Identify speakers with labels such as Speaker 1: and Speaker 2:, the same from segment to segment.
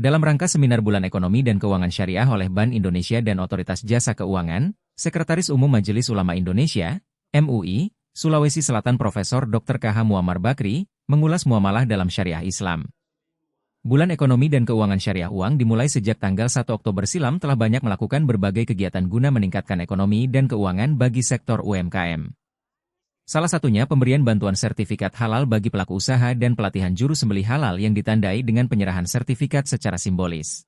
Speaker 1: Dalam rangka Seminar Bulan Ekonomi dan Keuangan Syariah oleh Bank Indonesia dan Otoritas Jasa Keuangan, Sekretaris Umum Majelis Ulama Indonesia, MUI, Sulawesi Selatan Profesor Dr. KH Muammar Bakri, mengulas muamalah dalam syariah Islam. Bulan Ekonomi dan Keuangan Syariah Uang dimulai sejak tanggal 1 Oktober silam telah banyak melakukan berbagai kegiatan guna meningkatkan ekonomi dan keuangan bagi sektor UMKM. Salah satunya pemberian bantuan sertifikat halal bagi pelaku usaha dan pelatihan juru sembelih halal yang ditandai dengan penyerahan sertifikat secara simbolis.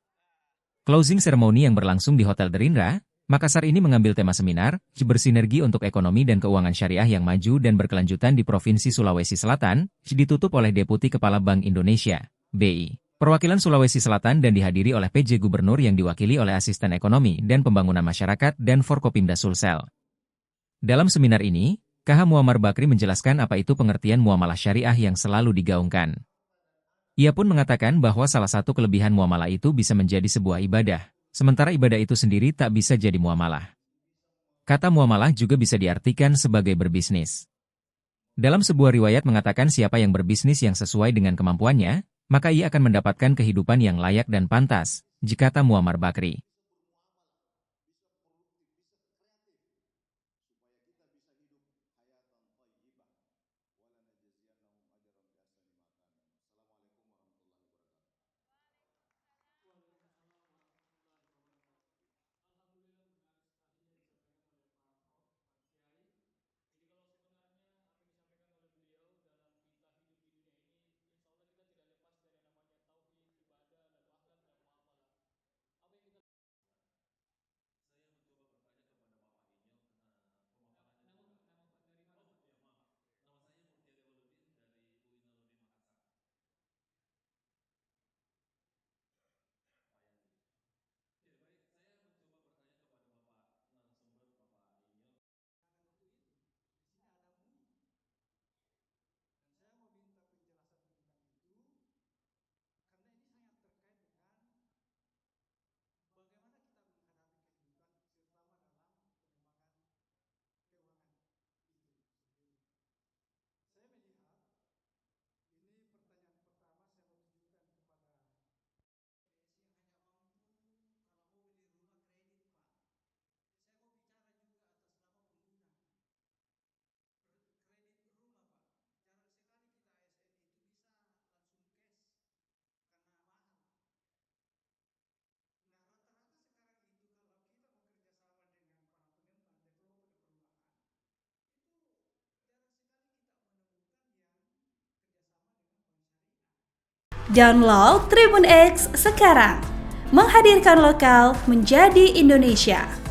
Speaker 1: Closing ceremony yang berlangsung di Hotel Derindra, Makassar ini mengambil tema seminar, Bersinergi untuk Ekonomi dan Keuangan Syariah yang Maju dan Berkelanjutan di Provinsi Sulawesi Selatan, ditutup oleh Deputi Kepala Bank Indonesia, BI. Perwakilan Sulawesi Selatan dan dihadiri oleh PJ Gubernur yang diwakili oleh Asisten Ekonomi dan Pembangunan Masyarakat dan Forkopimda Sulsel. Dalam seminar ini, KH Muammar Bakri menjelaskan apa itu pengertian muamalah syariah yang selalu digaungkan. Ia pun mengatakan bahwa salah satu kelebihan muamalah itu bisa menjadi sebuah ibadah, sementara ibadah itu sendiri tak bisa jadi muamalah. Kata muamalah juga bisa diartikan sebagai berbisnis. Dalam sebuah riwayat mengatakan siapa yang berbisnis yang sesuai dengan kemampuannya, maka ia akan mendapatkan kehidupan yang layak dan pantas, kata Muammar Bakri.
Speaker 2: Download Tribun X sekarang, menghadirkan lokal menjadi Indonesia.